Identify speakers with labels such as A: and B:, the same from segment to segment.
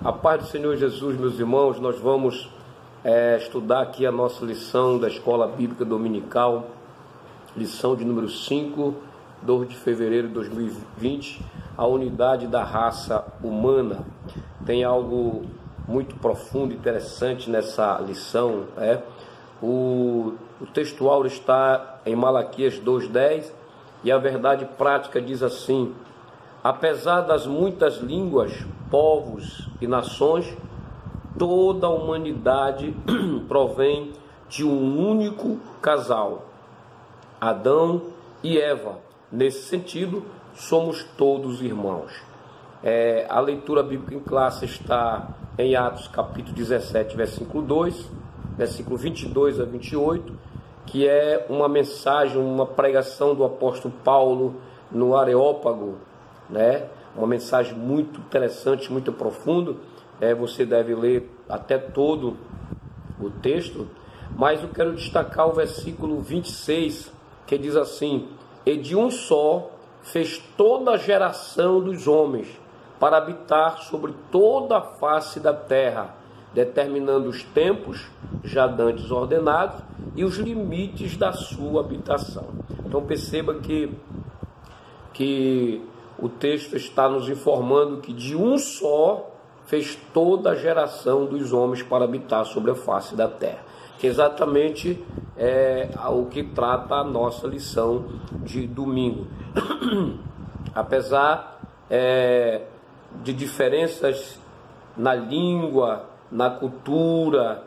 A: A paz do Senhor Jesus, meus irmãos, nós vamos estudar aqui a nossa lição da Escola Bíblica Dominical, lição de número 5, 2 de fevereiro de 2020, a unidade da raça humana. Tem algo muito profundo e interessante nessa lição. O textual está em Malaquias 2:10 e a verdade prática diz assim: apesar das muitas línguas, povos e nações, toda a humanidade provém de um único casal, Adão e Eva. Nesse sentido, somos todos irmãos. A leitura bíblica em classe está em Atos capítulo 17, versículo 2, versículo 22 a 28, que é uma mensagem, uma pregação do apóstolo Paulo no Areópago, uma mensagem muito interessante, muito profunda. Você deve ler até todo o texto, mas eu quero destacar o versículo 26, que diz assim: e de um só fez toda a geração dos homens para habitar sobre toda a face da terra, determinando os tempos já dantes ordenados e os limites da sua habitação. Então perceba que o texto está nos informando que de um só fez toda a geração dos homens para habitar sobre a face da terra, que exatamente é o que trata a nossa lição de domingo. Apesar de diferenças na língua, na cultura,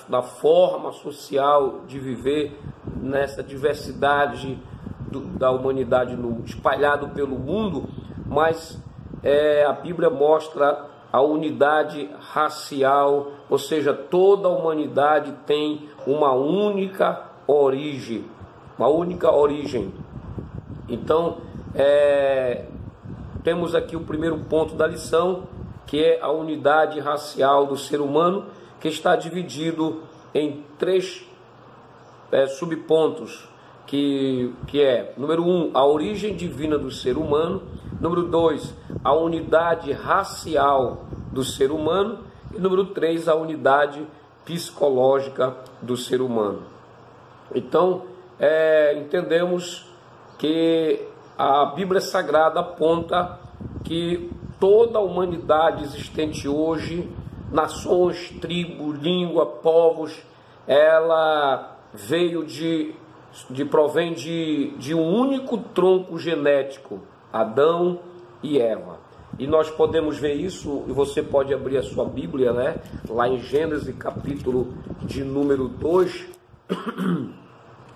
A: na forma social de viver, nessa diversidade da humanidade espalhado pelo mundo, mas a Bíblia mostra a unidade racial, ou seja, toda a humanidade tem uma única origem, Então, temos aqui o primeiro ponto da lição, que é a unidade racial do ser humano, que está dividido em três subpontos, que é, número 1, a origem divina do ser humano; número 2, a unidade racial do ser humano; e número 3, a unidade psicológica do ser humano. Então, entendemos que a Bíblia Sagrada aponta que toda a humanidade existente hoje, nações, tribos, língua, povos, ela provém de um único tronco genético, Adão e Eva. E nós podemos ver isso, e você pode abrir a sua Bíblia, lá em Gênesis capítulo de número 2,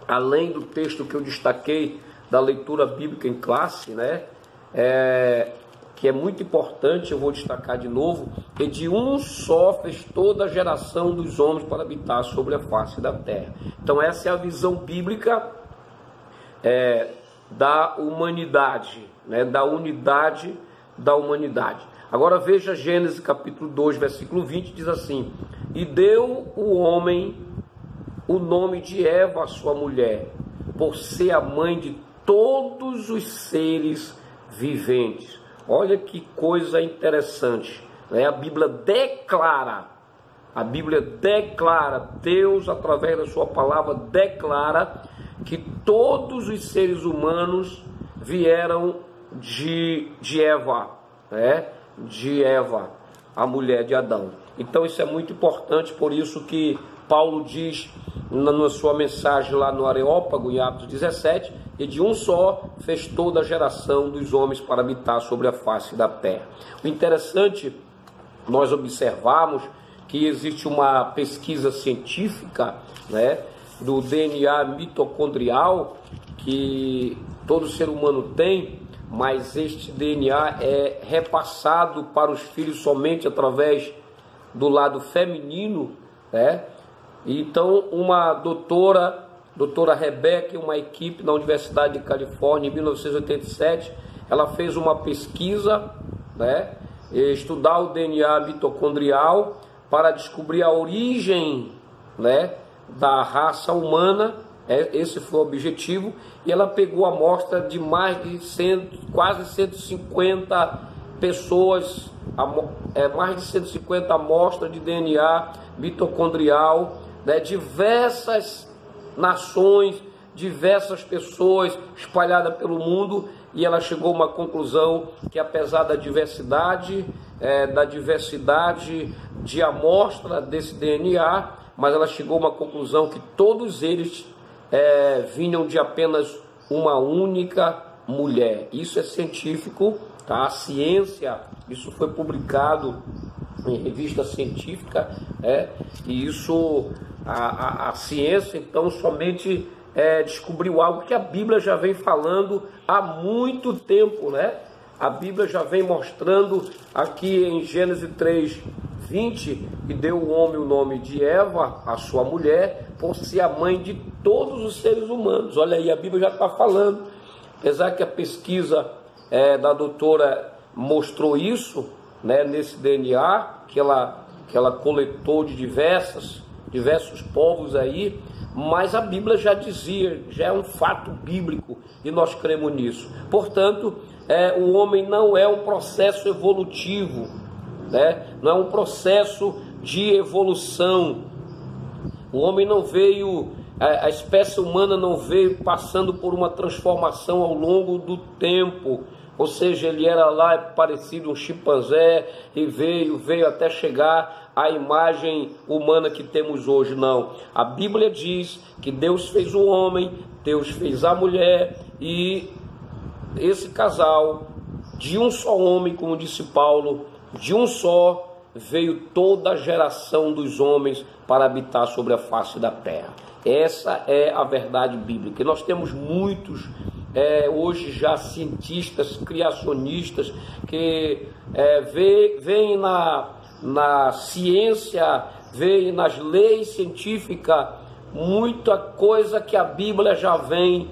A: além do texto que eu destaquei da leitura bíblica em classe, que é muito importante, eu vou destacar de novo: que de um só fez toda a geração dos homens para habitar sobre a face da terra. Então essa é a visão bíblica da humanidade, da unidade da humanidade. Agora veja Gênesis capítulo 2, versículo 20, diz assim: e deu o homem o nome de Eva, sua mulher, por ser a mãe de todos os seres viventes. Olha que coisa interessante, A Bíblia declara, Deus, através da sua palavra, declara que todos os seres humanos vieram de Eva, de Eva, a mulher de Adão. Então isso é muito importante, por isso que Paulo diz na sua mensagem lá no Areópago, em Atos 17, e de um só fez toda a geração dos homens para habitar sobre a face da terra. O interessante, nós observamos que existe uma pesquisa científica, do DNA mitocondrial, que todo ser humano tem, mas este DNA é repassado para os filhos somente através do lado feminino, Então, uma doutora Rebeca e uma equipe da Universidade de Califórnia, em 1987, ela fez uma pesquisa, estudar o DNA mitocondrial para descobrir a origem, da raça humana. Esse foi o objetivo, e ela pegou a amostra de mais de quase 150 pessoas mais de 150 amostras de DNA mitocondrial, né, diversas nações, diversas pessoas espalhadas pelo mundo, e ela chegou a uma conclusão que, apesar da diversidade de amostra desse DNA, mas ela chegou a uma conclusão que todos eles vinham de apenas uma única mulher. Isso é científico, tá? A ciência, isso foi publicado em revista científica, e isso, a ciência, então, somente descobriu algo que a Bíblia já vem falando há muito tempo, né? A Bíblia já vem mostrando aqui em Gênesis 3:20, que deu o homem o nome de Eva, a sua mulher, por ser a mãe de todos os seres humanos. Olha aí, a Bíblia já está falando. Apesar que a pesquisa da doutora mostrou isso, né, nesse DNA que ela coletou de diversos povos aí, mas a Bíblia já dizia, já é um fato bíblico, e nós cremos nisso. Portanto, o homem não é um processo evolutivo, né? Não é um processo de evolução. O homem não veio, a espécie humana não veio passando por uma transformação ao longo do tempo. Ou seja, ele era lá parecido um chimpanzé e veio até chegar à imagem humana que temos hoje. Não. A Bíblia diz que Deus fez o homem, Deus fez a mulher, e esse casal, de um só homem, como disse Paulo, de um só, veio toda a geração dos homens para habitar sobre a face da terra. Essa é a verdade bíblica. E nós temos muitos hoje já cientistas, criacionistas, que veem na ciência, veem nas leis científicas muita coisa que a Bíblia já vem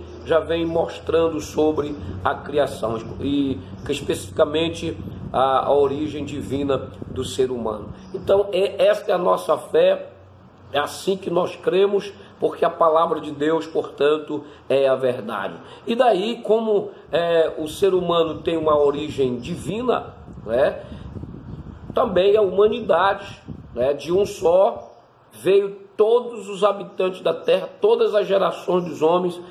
A: mostrando sobre a criação, e especificamente a origem divina do ser humano. Então, esta é a nossa fé, é assim que nós cremos, porque a palavra de Deus, portanto, é a verdade. E daí, como o ser humano tem uma origem divina, né, também a humanidade, né, de um só, veio todos os habitantes da terra, todas as gerações dos homens,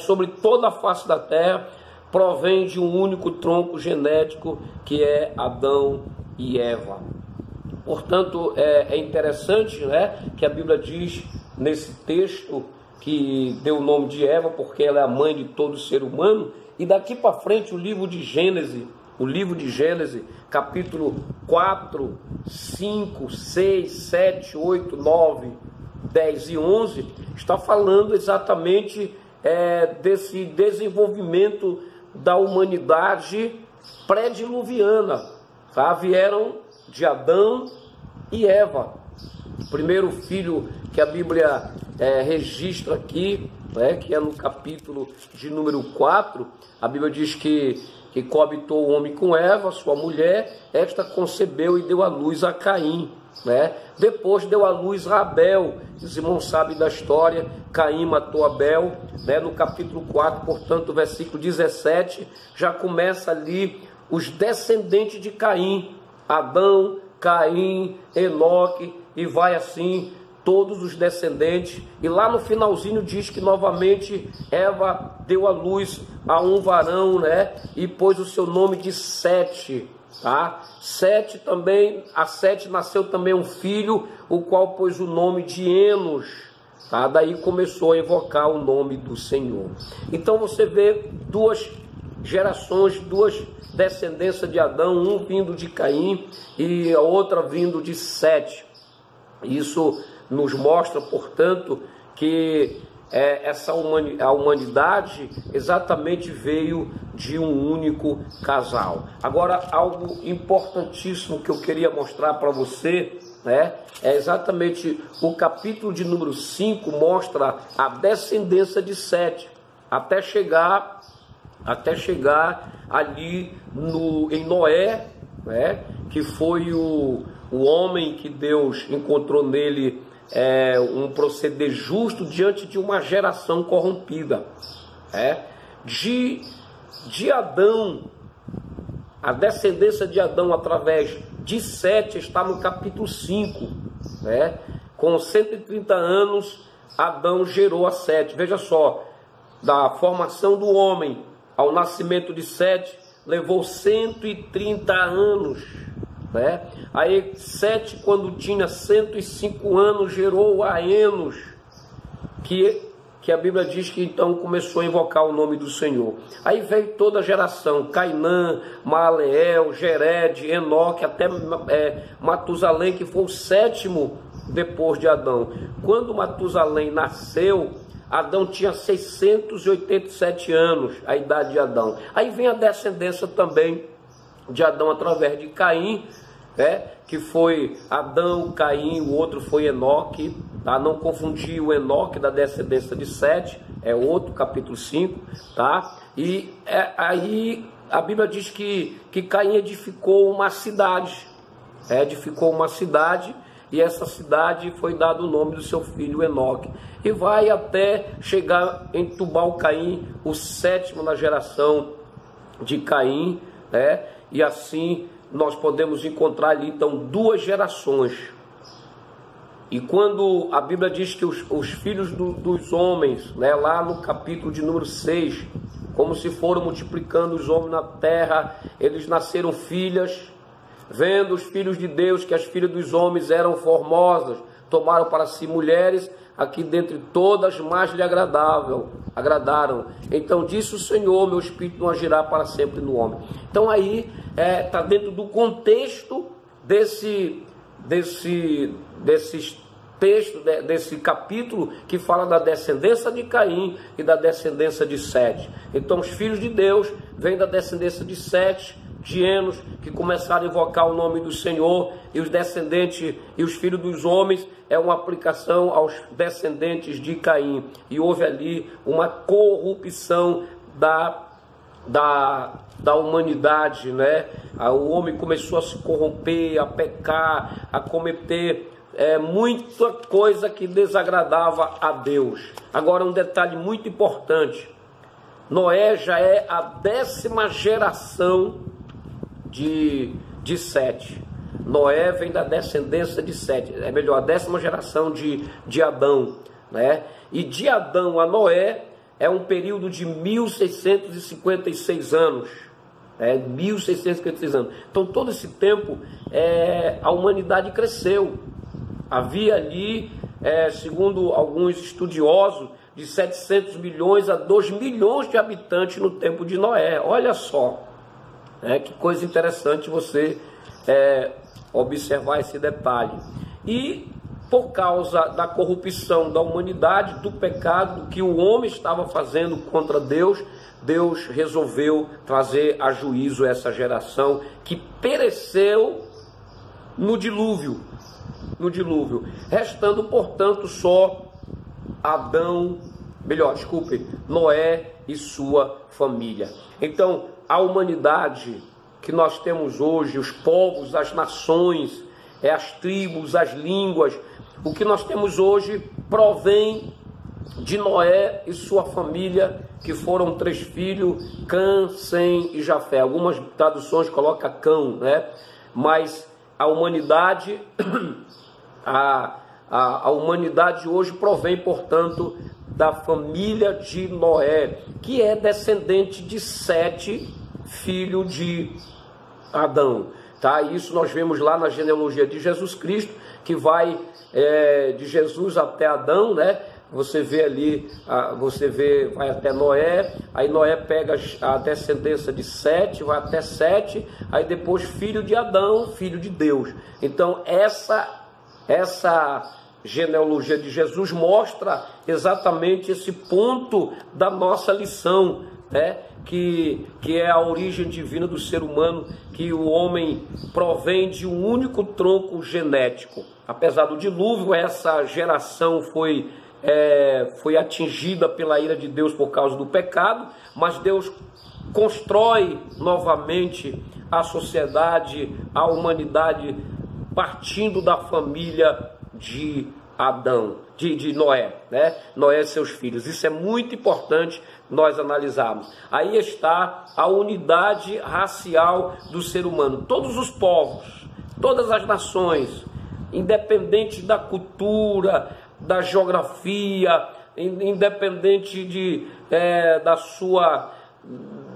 A: sobre toda a face da terra, provém de um único tronco genético, que é Adão e Eva. Portanto, é interessante, né, que a Bíblia diz nesse texto que deu o nome de Eva, porque ela é a mãe de todo ser humano. E daqui para frente o livro de Gênesis, capítulo 4, 5, 6, 7, 8, 9, 10 e 11, está falando exatamente desse desenvolvimento da humanidade pré-diluviana, tá? Vieram de Adão e Eva. O primeiro filho que a Bíblia registra aqui, né, que é no capítulo de número 4, a Bíblia diz que coabitou o homem com Eva, sua mulher, esta concebeu e deu à luz a Caim, né? Depois deu à luz a Abel. Os irmãos sabem da história, Caim matou Abel, né? No capítulo 4, portanto, versículo 17, já começa ali os descendentes de Caim, Adão, Caim, Enoque, e vai assim todos os descendentes. E lá no finalzinho diz que novamente Eva deu à luz a um varão, né? E pôs o seu nome de Sete, tá? Sete também, a Sete nasceu também um filho, o qual pôs o nome de Enos, tá? Daí começou a invocar o nome do Senhor. Então você vê duas gerações, duas descendências de Adão, um vindo de Caim e a outra vindo de Sete. Isso nos mostra, portanto, que a humanidade exatamente veio de um único casal. Agora, algo importantíssimo que eu queria mostrar para você, né, é exatamente o capítulo de número 5, mostra a descendência de Sete, até chegar ali em Noé, né, que foi o homem que Deus encontrou nele um proceder justo diante de uma geração corrompida. De Adão, a descendência de Adão através de Sete está no capítulo 5, né? Com 130 anos, Adão gerou a Sete. Veja só, da formação do homem ao nascimento de Sete, levou 130 anos, né? Aí Sete, quando tinha 105 anos, gerou a Enos, que a Bíblia diz que então começou a invocar o nome do Senhor. Aí veio toda a geração, Cainã, Maaleel, Jered, Enoque, até Matusalém, que foi o sétimo depois de Adão. Quando Matusalém nasceu, Adão tinha 687 anos, a idade de Adão. Aí vem a descendência também de Adão através de Caim, que foi Adão, Caim, o outro foi Enoque, tá? Não confundir o Enoque da descendência de Sete, é outro, capítulo 5, tá? E aí a Bíblia diz que Caim edificou uma cidade, e essa cidade foi dado o nome do seu filho Enoque, e vai até chegar em Tubal-Caim, o sétimo na geração de Caim, né? E assim nós podemos encontrar ali então duas gerações. E quando a Bíblia diz que os filhos dos homens, né, lá no capítulo de número 6, como se foram multiplicando os homens na terra, eles nasceram filhas, vendo os filhos de Deus que as filhas dos homens eram formosas, tomaram para si mulheres, aqui dentre todas mais lhe agradaram. Então disse o Senhor, meu espírito não agirá para sempre no homem. Então aí está dentro do contexto desse texto, desse capítulo que fala da descendência de Caim e da descendência de Sete. Então os filhos de Deus vêm da descendência de Sete, de Enos, que começaram a invocar o nome do Senhor, e os descendentes e os filhos dos homens é uma aplicação aos descendentes de Caim. E houve ali uma corrupção da humanidade, né? O homem começou a se corromper, a pecar, a cometer muita coisa que desagradava a Deus. Agora um detalhe muito importante: Noé já é a 10ª geração de Sete. Noé vem da descendência de Sete, a 10ª geração de Adão, né? E de Adão a Noé é um período de 1656 anos. 1656 anos. Então todo esse tempo a humanidade cresceu. Havia ali, segundo alguns estudiosos, de 700 milhões a 2 milhões de habitantes no tempo de Noé. Olha só, que coisa interessante você observar esse detalhe. E por causa da corrupção da humanidade, do pecado que o homem estava fazendo contra Deus, Deus resolveu trazer a juízo essa geração que pereceu no dilúvio, restando, portanto, só Noé e sua família. Então, a humanidade que nós temos hoje, os povos, as nações, as tribos, as línguas, o que nós temos hoje provém de Noé e sua família, que foram 3 filhos, Cã, Sem e Jafé. Algumas traduções colocam Cão, né? Mas a humanidade, a humanidade hoje provém, portanto, da família de Noé, que é descendente de Sete, filho de Adão. Tá? Isso nós vemos lá na genealogia de Jesus Cristo, que vai de Jesus até Adão, né? Você vê ali, vai até Noé, aí Noé pega a descendência de Sete, vai até Sete, aí depois filho de Adão, filho de Deus. Então essa genealogia de Jesus mostra exatamente esse ponto da nossa lição, né? Que é a origem divina do ser humano, que o homem provém de um único tronco genético. Apesar do dilúvio, essa geração foi atingida pela ira de Deus por causa do pecado, mas Deus constrói novamente a sociedade, a humanidade, partindo da família de Adão, de Noé, né? Noé e seus filhos. Isso é muito importante nós analisarmos. Aí está a unidade racial do ser humano. Todos os povos todas as nações, independente da cultura, da geografia, independente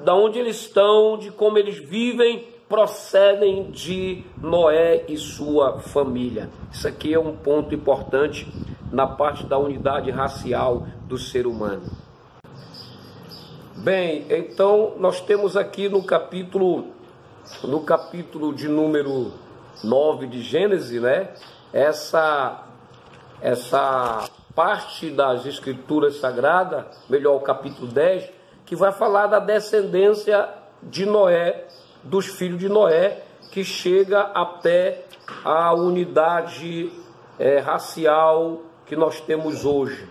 A: da onde eles estão, de como eles vivem, procedem de Noé e sua família. Isso aqui é um ponto importante na parte da unidade racial do ser humano. Bem, então nós temos aqui no capítulo de número 9 de Gênesis, né? Essa parte das Escrituras Sagradas, melhor, o capítulo 10, que vai falar da descendência de Noé, dos filhos de Noé, que chega até a unidade racial que nós temos hoje,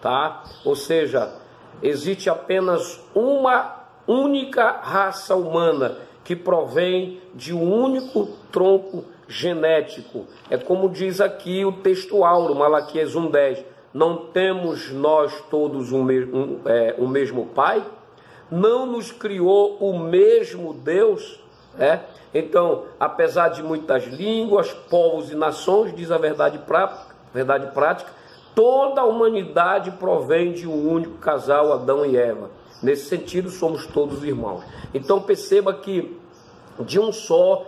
A: tá? Ou seja, existe apenas uma única raça humana que provém de um único tronco genético. É como diz aqui o texto áureo, Malaquias 1:10. Não temos nós todos o mesmo Pai? Não nos criou o mesmo Deus? Então, apesar de muitas línguas, povos e nações, diz a verdade prática, toda a humanidade provém de um único casal, Adão e Eva. Nesse sentido, somos todos irmãos. Então, perceba que de um só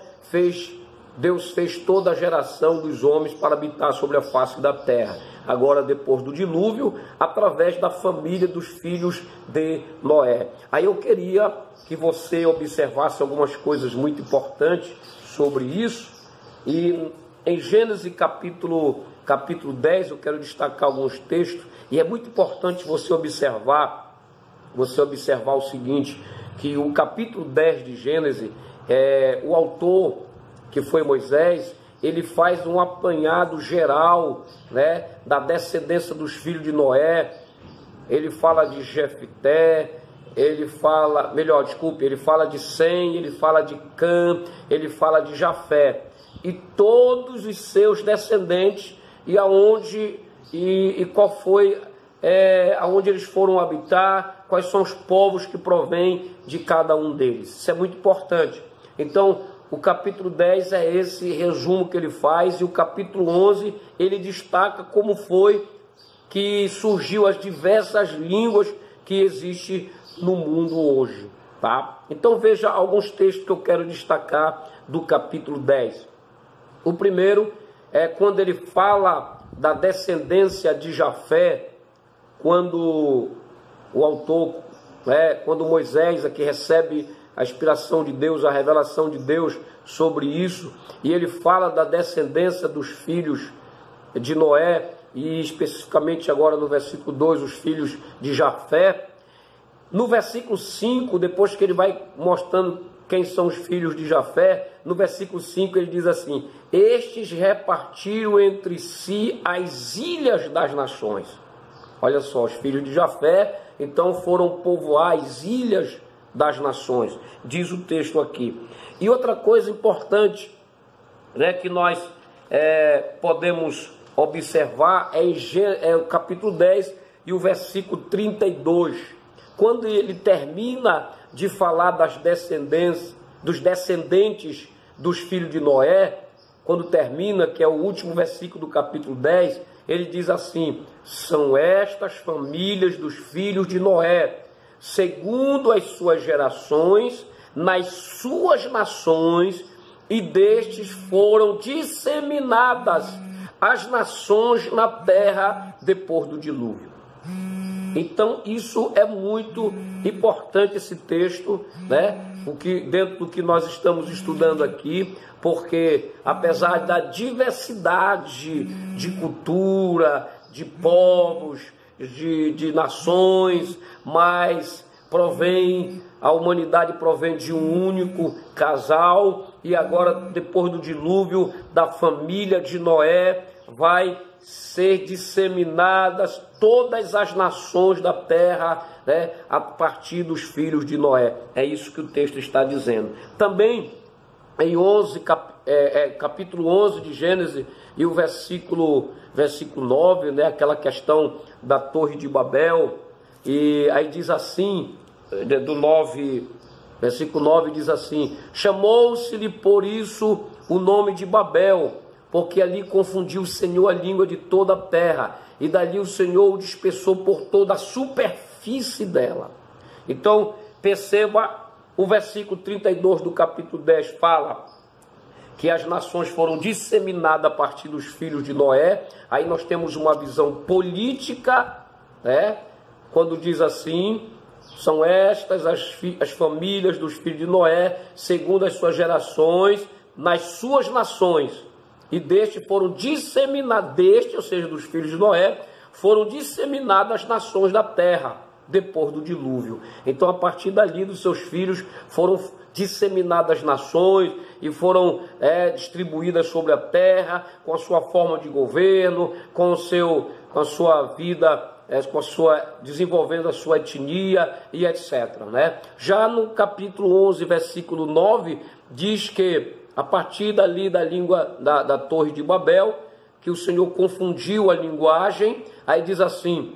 A: Deus fez toda a geração dos homens para habitar sobre a face da terra. Agora, depois do dilúvio, através da família dos filhos de Noé. Aí eu queria que você observasse algumas coisas muito importantes sobre isso. E em Gênesis capítulo 10, eu quero destacar alguns textos. E é muito importante você observar o seguinte, que o capítulo 10 de Gênesis, o autor, que foi Moisés, ele faz um apanhado geral, né, da descendência dos filhos de Noé. Ele fala de Jefté, ele fala de Sem, ele fala de Cã, ele fala de Jafé, e todos os seus descendentes, e qual foi aonde eles foram habitar, quais são os povos que provêm de cada um deles. Isso é muito importante. Então, o capítulo 10 é esse resumo que ele faz, e o capítulo 11 ele destaca como foi que surgiu as diversas línguas que existem no mundo hoje, tá? Então veja alguns textos que eu quero destacar do capítulo 10. O primeiro é quando ele fala da descendência de Jafé, quando o autor, quando Moisés aqui recebe a inspiração de Deus, a revelação de Deus sobre isso, e ele fala da descendência dos filhos de Noé, e especificamente agora no versículo 2, os filhos de Jafé. No versículo 5, depois que ele vai mostrando quem são os filhos de Jafé, no versículo 5 ele diz assim: estes repartiram entre si as ilhas das nações. Olha só, os filhos de Jafé então foram povoar as ilhas das nações, diz o texto aqui. E outra coisa importante, né, que nós podemos observar é o capítulo 10 e o versículo 32, quando ele termina de falar dos descendentes dos filhos de Noé. Quando termina, que é o último versículo do capítulo 10, ele diz assim: são estas famílias dos filhos de Noé, segundo as suas gerações, nas suas nações, e destes foram disseminadas as nações na terra depois do dilúvio. Então isso é muito importante, esse texto, né? Dentro do que nós estamos estudando aqui, porque apesar da diversidade de cultura, de povos, de nações, mas a humanidade provém de um único casal, e agora, depois do dilúvio, da família de Noé, vai ser disseminadas todas as nações da terra, né, a partir dos filhos de Noé. É isso que o texto está dizendo. Também em capítulo 11 de Gênesis, e o versículo 9, né, aquela questão da Torre de Babel, e aí diz assim, versículo 9 diz assim: chamou-se-lhe por isso o nome de Babel, porque ali confundiu o Senhor a língua de toda a terra, e dali o Senhor o dispersou por toda a superfície dela. Então, perceba, o versículo 32 do capítulo 10 fala que as nações foram disseminadas a partir dos filhos de Noé. Aí nós temos uma visão política, né? Quando diz assim: são estas as famílias dos filhos de Noé, segundo as suas gerações, nas suas nações. E deste foram disseminadas, ou seja, dos filhos de Noé, foram disseminadas as nações da terra, depois do dilúvio. Então, a partir dali, dos seus filhos foram disseminadas as nações e foram distribuídas sobre a terra, com a sua forma de governo, com a sua vida, desenvolvendo a sua etnia e etc. Né? Já no capítulo 11, versículo 9, diz que a partir dali da língua da Torre de Babel, que o Senhor confundiu a linguagem. Aí diz assim: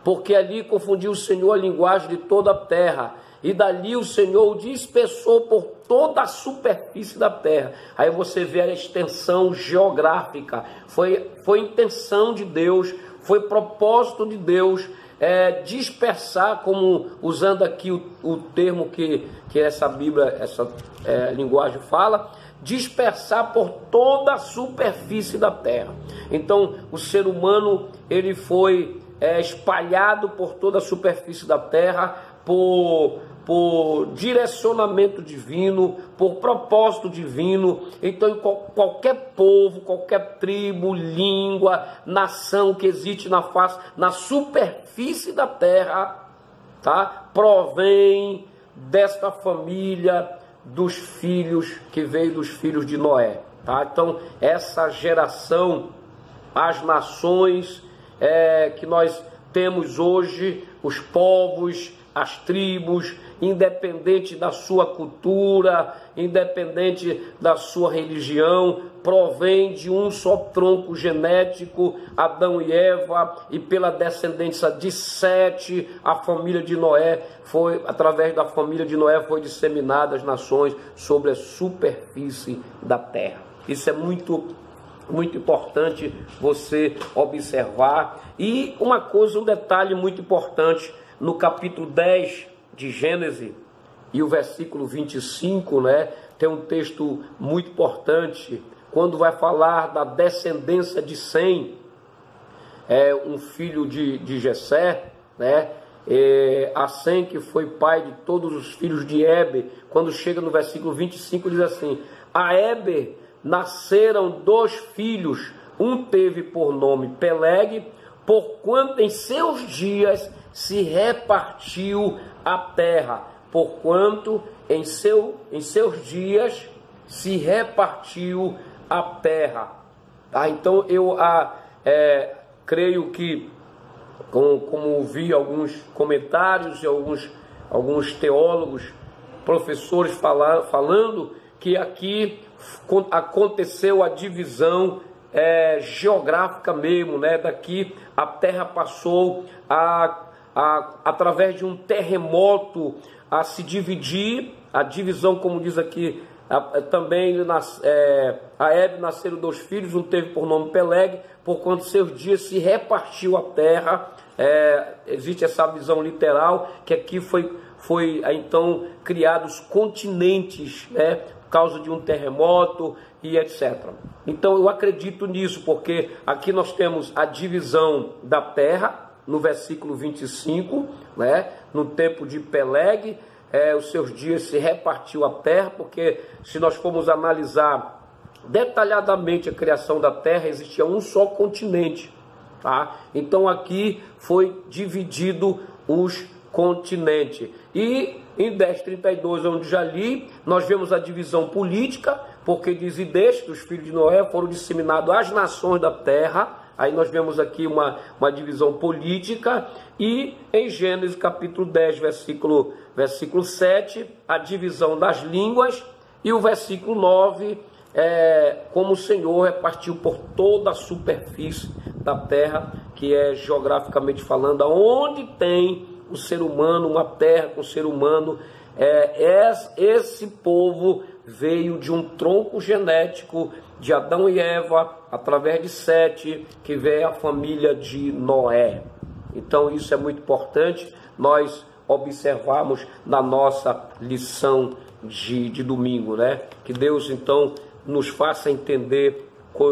A: porque ali confundiu o Senhor a linguagem de toda a terra, e dali o Senhor o dispersou por toda a superfície da terra. Aí você vê a extensão geográfica. Foi intenção de Deus, foi propósito de Deus dispersar, como usando aqui o termo que essa Bíblia, essa linguagem fala, dispersar por toda a superfície da terra. Então o ser humano, ele foi espalhado por toda a superfície da terra, por direcionamento divino, por propósito divino. Então, qualquer povo, qualquer tribo, língua, nação que existe na superfície da terra, tá? Provém desta família dos filhos, que veio dos filhos de Noé, tá? Então, essa geração, as nações que nós temos hoje, os povos, as tribos, independente da sua cultura, independente da sua religião, provém de um só tronco genético, Adão e Eva, e pela descendência de Sete, a família de Noé, através da família de Noé, foi disseminada as nações sobre a superfície da terra. Isso é muito importante você observar. E uma coisa, um detalhe muito importante, no capítulo 10 de Gênesis e o versículo 25, né, tem um texto muito importante, quando vai falar da descendência de Sem, um filho de Jessé, né, a Sem, que foi pai de todos os filhos de Éber. Quando chega no versículo 25, diz assim: a Éber nasceram 2 filhos, um teve por nome Peleg, porquanto em seus dias se repartiu a terra, porquanto em seus dias se repartiu a terra. Tá? Então eu creio que, como vi alguns comentários e alguns teólogos, professores falando que aqui aconteceu a divisão geográfica mesmo, né? Daqui a terra passou através de um terremoto a se dividir. A divisão, como diz aqui, também a Éber nasceram 2 filhos, um teve por nome Peleg, porquanto seus dias se repartiu a terra. Existe essa visão literal, que aqui foi então criados continentes, né, por causa de um terremoto e etc. Então eu acredito nisso, porque aqui nós temos a divisão da terra, no versículo 25, né, no tempo de Peleg, os seus dias se repartiu a terra, porque se nós formos analisar detalhadamente a criação da terra, existia um só continente, tá? Então aqui foi dividido os continentes. E em 10:32, onde já li, nós vemos a divisão política, porque diz: e destes, dos filhos de Noé, foram disseminados as nações da terra. Aí nós vemos aqui uma divisão política. E em Gênesis capítulo 10, versículo 7, a divisão das línguas. E o versículo 9, como o Senhor repartiu por toda a superfície da terra, que é geograficamente falando, onde tem o ser humano, uma terra com o ser humano, Esse povo veio de um tronco genético de Adão e Eva, através de Sete, que veio a família de Noé. Então isso é muito importante nós observarmos na nossa lição de domingo, né? Que Deus então nos faça entender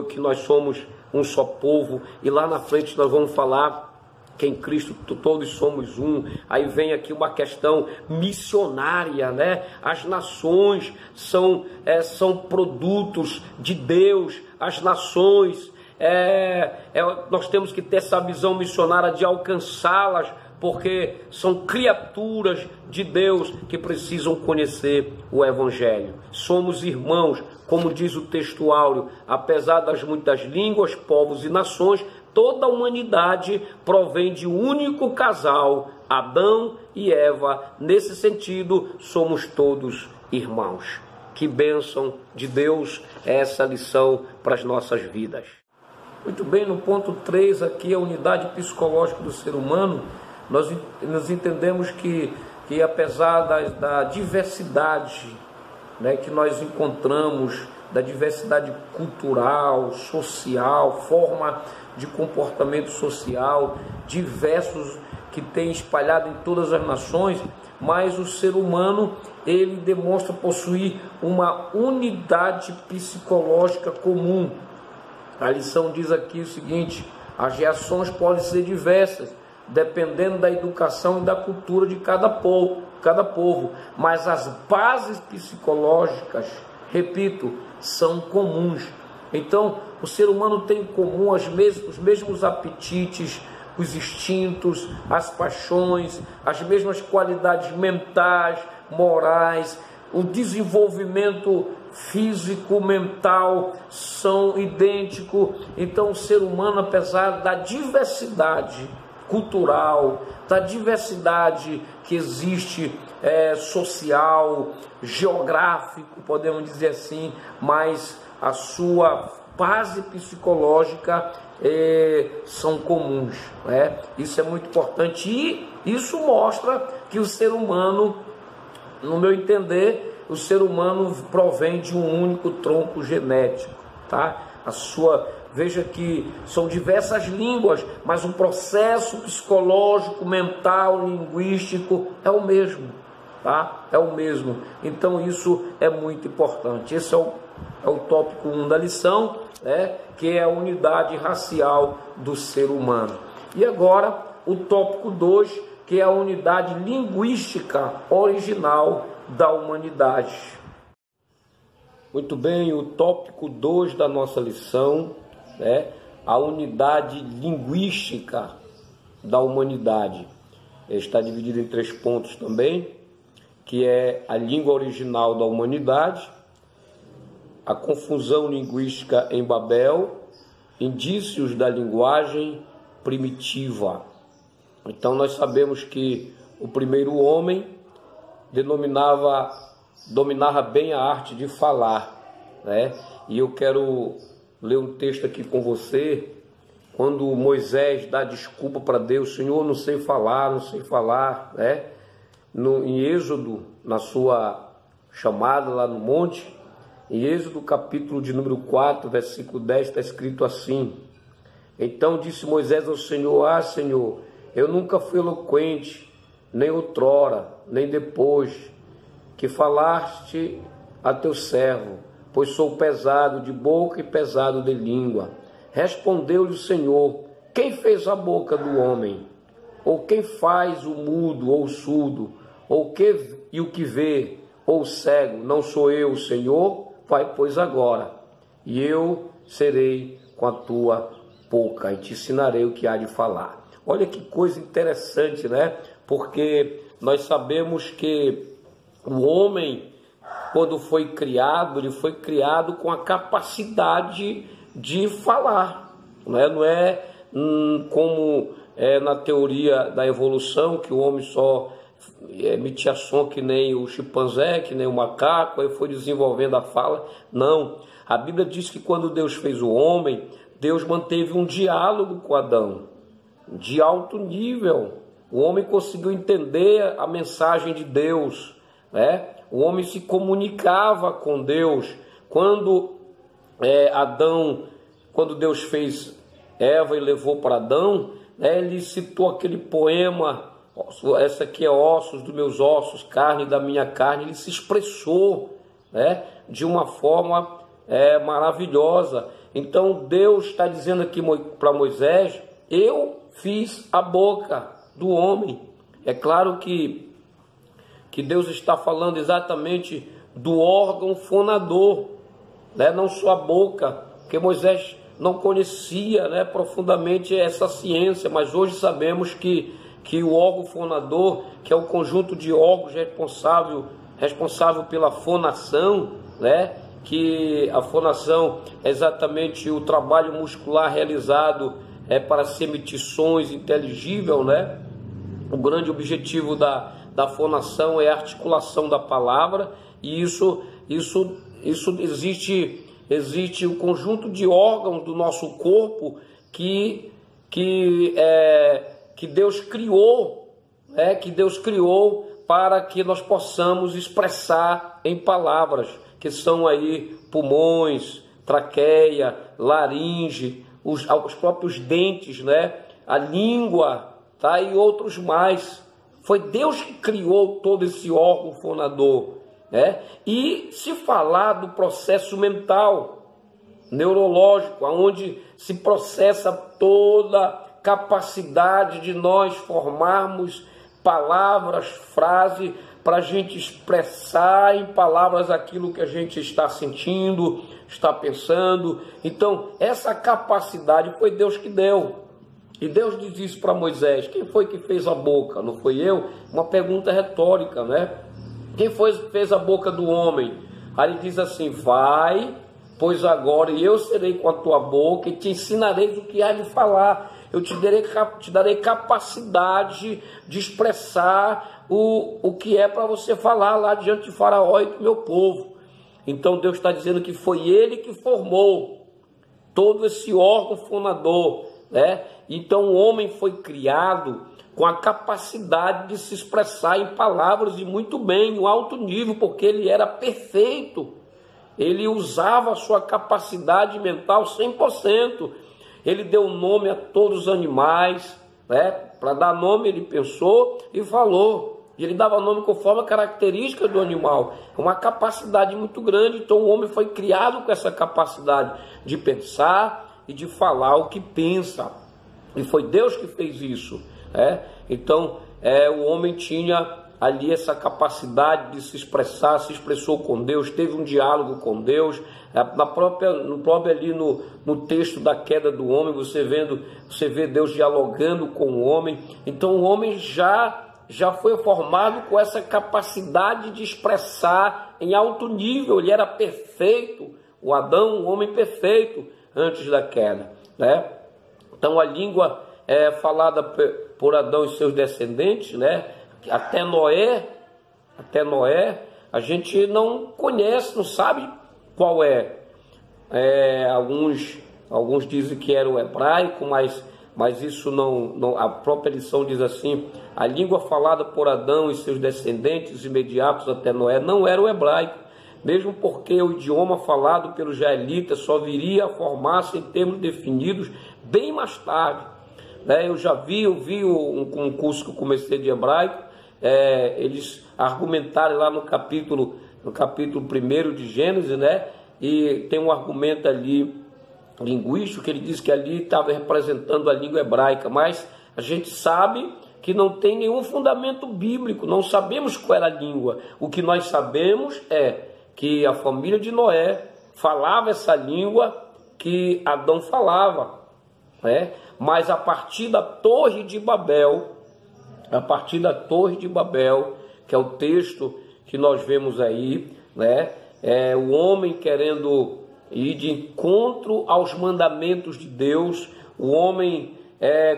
A: que nós somos um só povo, e lá na frente nós vamos falar que em Cristo todos somos um. Aí vem aqui uma questão missionária, né? As nações são produtos de Deus, as nações, nós temos que ter essa visão missionária de alcançá-las, porque são criaturas de Deus que precisam conhecer o Evangelho. Somos irmãos, como diz o texto áureo, apesar das muitas línguas, povos e nações, toda a humanidade provém de um único casal, Adão e Eva. Nesse sentido, somos todos irmãos. Que bênção de Deus é essa lição para as nossas vidas. Muito bem, no ponto 3 aqui, a unidade psicológica do ser humano, nós entendemos que apesar da diversidade, né, que nós encontramos, da diversidade cultural, social, forma de comportamento social, diversos que tem espalhado em todas as nações, mas o ser humano, ele demonstra possuir uma unidade psicológica comum. A lição diz aqui o seguinte: as reações podem ser diversas, dependendo da educação e da cultura de cada povo, mas as bases psicológicas, repito, são comuns. Então, o ser humano tem em comum os mesmos apetites, os instintos, as paixões, as mesmas qualidades mentais, morais, o desenvolvimento físico, mental são idênticos. Então, o ser humano, apesar da diversidade cultural, da diversidade que existe social, geográfico, podemos dizer assim, mas a sua base psicológica são comuns, né? Isso é muito importante, e isso mostra que o ser humano, no meu entender, o ser humano provém de um único tronco genético, tá? Veja que são diversas línguas, mas o processo psicológico, mental, linguístico é o mesmo, tá? É o mesmo. Então isso é muito importante. Esse é o tópico 1 da lição, né? Que é a unidade racial do ser humano. E agora o tópico 2, que é a unidade linguística original da humanidade. Muito bem, o tópico 2 da nossa lição, a unidade linguística da humanidade. Está dividido em 3 pontos também, que é a língua original da humanidade, a confusão linguística em Babel, indícios da linguagem primitiva. Então nós sabemos que o primeiro homem dominava bem a arte de falar, né? E eu quero ler um texto aqui com você, quando Moisés dá desculpa para Deus: Senhor, não sei falar, né? Em Êxodo, na sua chamada lá no monte, em Êxodo capítulo de número 4, versículo 10, está escrito assim: então disse Moisés ao Senhor: Senhor, eu nunca fui eloquente, nem outrora, nem depois que falaste a teu servo, pois sou pesado de boca e pesado de língua. Respondeu-lhe o Senhor: quem fez a boca do homem? Ou quem faz o mudo ou o surdo? Ou o que vê ou o cego? Não sou eu, o Senhor? Vai, pois, agora, e eu serei com a tua boca e te ensinarei o que há de falar. Olha que coisa interessante, né? Porque nós sabemos que o homem, quando foi criado, ele foi criado com a capacidade de falar, né? Não é como na teoria da evolução, que o homem só emitia som que nem o chimpanzé, que nem o macaco, aí foi desenvolvendo a fala. Não, a Bíblia diz que quando Deus fez o homem, Deus manteve um diálogo com Adão, de alto nível. O homem conseguiu entender a mensagem de Deus, né? O homem se comunicava com Deus. Quando quando Deus fez Eva e levou para Adão, né, ele citou aquele poema, essa aqui é ossos dos meus ossos, carne da minha carne. Ele se expressou, né, de uma forma maravilhosa. Então Deus está dizendo aqui para Moisés: eu fiz a boca do homem. É claro que Deus está falando exatamente do órgão fonador, né? Não só a boca, porque Moisés não conhecia, né, profundamente essa ciência, mas hoje sabemos que o órgão fonador, que é o conjunto de órgãos responsável pela fonação, né? Que a fonação é exatamente o trabalho muscular realizado para se emitir sons inteligível, né? O grande objetivo da fonação é a articulação da palavra, e isso existe um conjunto de órgãos do nosso corpo que Deus criou, né? Que Deus criou para que nós possamos expressar em palavras, que são aí pulmões, traqueia, laringe, os próprios dentes, né? A língua, tá? E outros mais. Foi Deus que criou todo esse órgão fonador, né? E se falar do processo mental, neurológico, onde se processa toda capacidade de nós formarmos palavras, frases, para a gente expressar em palavras aquilo que a gente está sentindo, está pensando. Então, essa capacidade foi Deus que deu. E Deus diz isso para Moisés: quem foi que fez a boca? Não foi eu? Uma pergunta retórica, né? Quem fez a boca do homem? Aí ele diz assim: vai, pois agora eu serei com a tua boca e te ensinarei o que há de falar. Eu te darei capacidade de expressar o que é para você falar lá diante de Faraó e do meu povo. Então Deus está dizendo que foi Ele que formou todo esse órgão fonador, né? Então o homem foi criado com a capacidade de se expressar em palavras, e muito bem, em alto nível, porque ele era perfeito. Ele usava a sua capacidade mental 100%. Ele deu nome a todos os animais, né? Para dar nome ele pensou e falou. E ele dava nome conforme a característica do animal. É uma capacidade muito grande. Então o homem foi criado com essa capacidade de pensar e de falar o que pensa. E foi Deus que fez isso, né? Então o homem tinha ali essa capacidade de se expressar, se expressou com Deus, teve um diálogo com Deus. No próprio ali no texto da queda do homem, você vê Deus dialogando com o homem. Então o homem já foi formado com essa capacidade de expressar em alto nível. Ele era perfeito, o Adão, um homem perfeito antes da queda, né? Então a língua é falada por Adão e seus descendentes, né? Até Noé, a gente não conhece, não sabe qual é. Alguns dizem que era o hebraico, mas isso não. A própria lição diz assim: a língua falada por Adão e seus descendentes imediatos até Noé não era o hebraico, mesmo porque o idioma falado pelos israelitas só viria a formar-se em termos definidos bem mais tarde, né? Eu vi um curso que eu comecei de hebraico. Eles argumentaram lá no capítulo 1 de Gênesis, né? E tem um argumento ali linguístico que ele diz que ali estava representando a língua hebraica, mas a gente sabe que não tem nenhum fundamento bíblico, não sabemos qual era a língua. O que nós sabemos é que a família de Noé falava essa língua que Adão falava, né? Mas a partir da Torre de Babel, que é o texto que nós vemos aí, né? O homem querendo ir de encontro aos mandamentos de Deus, o homem,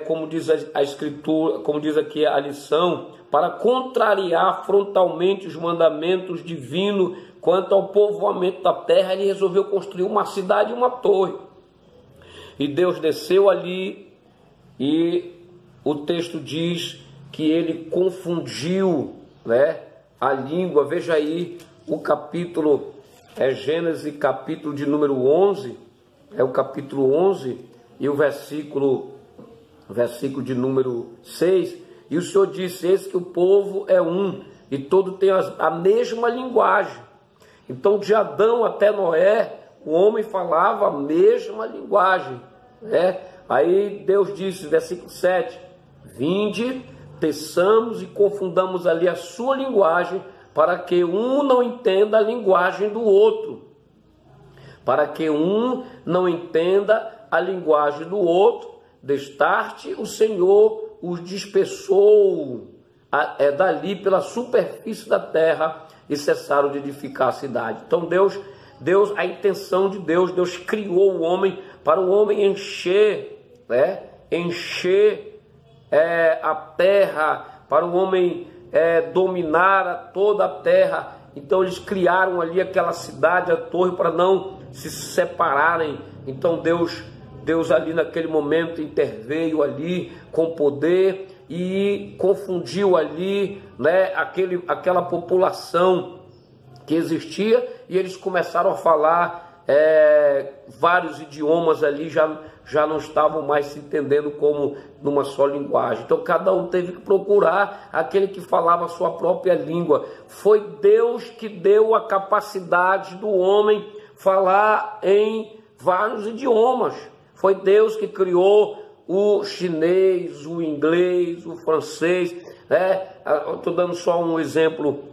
A: como diz a Escritura, como diz aqui a lição, para contrariar frontalmente os mandamentos divinos quanto ao povoamento da terra, ele resolveu construir uma cidade e uma torre. E Deus desceu ali, e o texto diz que ele confundiu, né, a língua. Veja aí o capítulo, Gênesis, capítulo de número 11, o capítulo 11 e o versículo de número 6. E o Senhor disse: eis que o povo é um, e todo tem a mesma linguagem. Então, de Adão até Noé, o homem falava a mesma linguagem, né? Aí Deus disse, versículo 7, vinde, teçamos e confundamos ali a sua linguagem, para que um não entenda a linguagem do outro. Para que um não entenda a linguagem do outro, destarte o Senhor os dispersou dali pela superfície da terra e cessaram de edificar a cidade. Então Deus, a intenção de Deus criou o homem para o homem encher a terra, para o homem dominar toda a terra. Então eles criaram ali aquela cidade, a torre, para não se separarem. Então Deus ali naquele momento interveio ali com poder e confundiu ali, né, aquela população que existia, e eles começaram a falar vários idiomas ali, já não estavam mais se entendendo como numa só linguagem. Então cada um teve que procurar aquele que falava a sua própria língua. Foi Deus que deu a capacidade do homem falar em vários idiomas. Foi Deus que criou o chinês, o inglês, o francês, né? Estou dando só um exemplo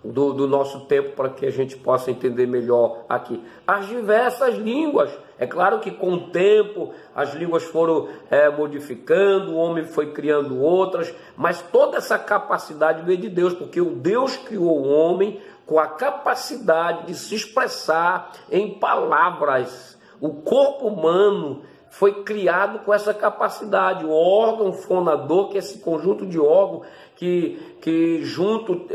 A: do nosso tempo para que a gente possa entender melhor aqui. As diversas línguas. É claro que com o tempo as línguas foram modificando, o homem foi criando outras, mas toda essa capacidade veio de Deus, porque o Deus criou o homem com a capacidade de se expressar em palavras. O corpo humano foi criado com essa capacidade. O órgão fonador, que é esse conjunto de órgãos que junto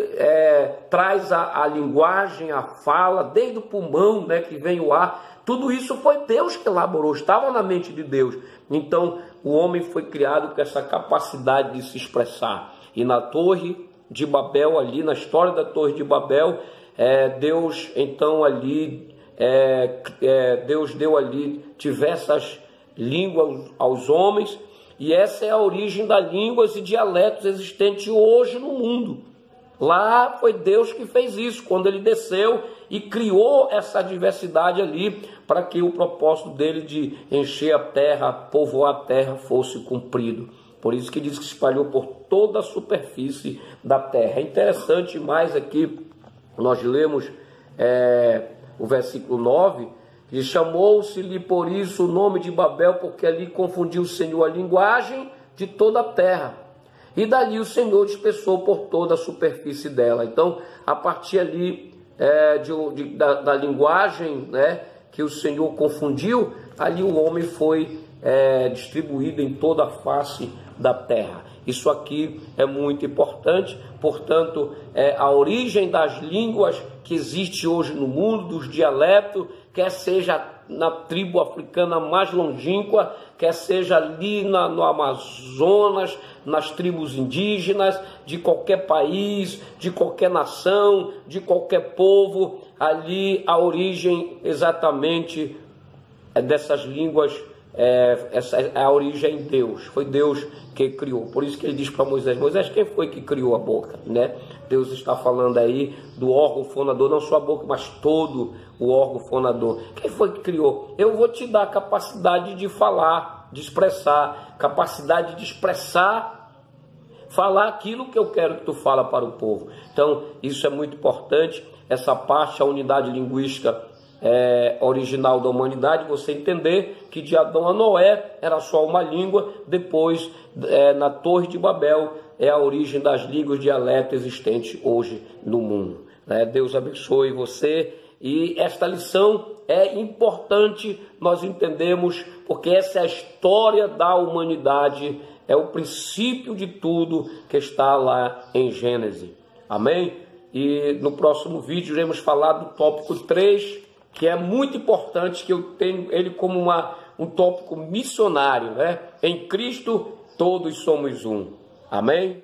A: traz a linguagem, a fala, desde o pulmão, né, que vem o ar. Tudo isso foi Deus que elaborou, estava na mente de Deus. Então o homem foi criado com essa capacidade de se expressar. E na Torre de Babel, ali na história da Torre de Babel, Deus então ali Deus deu ali diversas línguas aos homens, e essa é a origem das línguas e dialetos existentes hoje no mundo. Lá foi Deus que fez isso, quando ele desceu e criou essa diversidade ali, para que o propósito dele de encher a terra, povoar a terra, fosse cumprido. Por isso que diz que se espalhou por toda a superfície da terra. É interessante mais aqui, nós lemos o versículo 9, e chamou-se-lhe por isso o nome de Babel, porque ali confundiu o Senhor a linguagem de toda a terra. E dali o Senhor dispersou por toda a superfície dela. Então, a partir ali da linguagem, né, que o Senhor confundiu, ali o homem foi distribuído em toda a face da terra. Isso aqui é muito importante. Portanto, a origem das línguas que existe hoje no mundo, dos dialetos, quer seja na tribo africana mais longínqua, quer seja ali no Amazonas, nas tribos indígenas, de qualquer país, de qualquer nação, de qualquer povo, ali a origem exatamente dessas línguas, a origem em Deus. Foi Deus que criou. Por isso que ele diz para Moisés: Moisés, quem foi que criou a boca, né? Deus está falando aí do órgão fonador, não só a boca, mas todo o órgão fonador. Quem foi que criou? Eu vou te dar a capacidade de falar, de expressar, capacidade de expressar, falar aquilo que eu quero que tu fala para o povo. Então, isso é muito importante, essa parte, a unidade linguística original da humanidade, você entender que de Adão a Noé era só uma língua, depois na Torre de Babel é a origem das línguas dialetos existentes hoje no mundo, né? Deus abençoe você, e esta lição é importante nós entendemos, porque essa é a história da humanidade, é o princípio de tudo que está lá em Gênesis, amém? E no próximo vídeo iremos falar do tópico 3, que é muito importante, que eu tenho ele como um tópico missionário, né? Em Cristo todos somos um. Amém?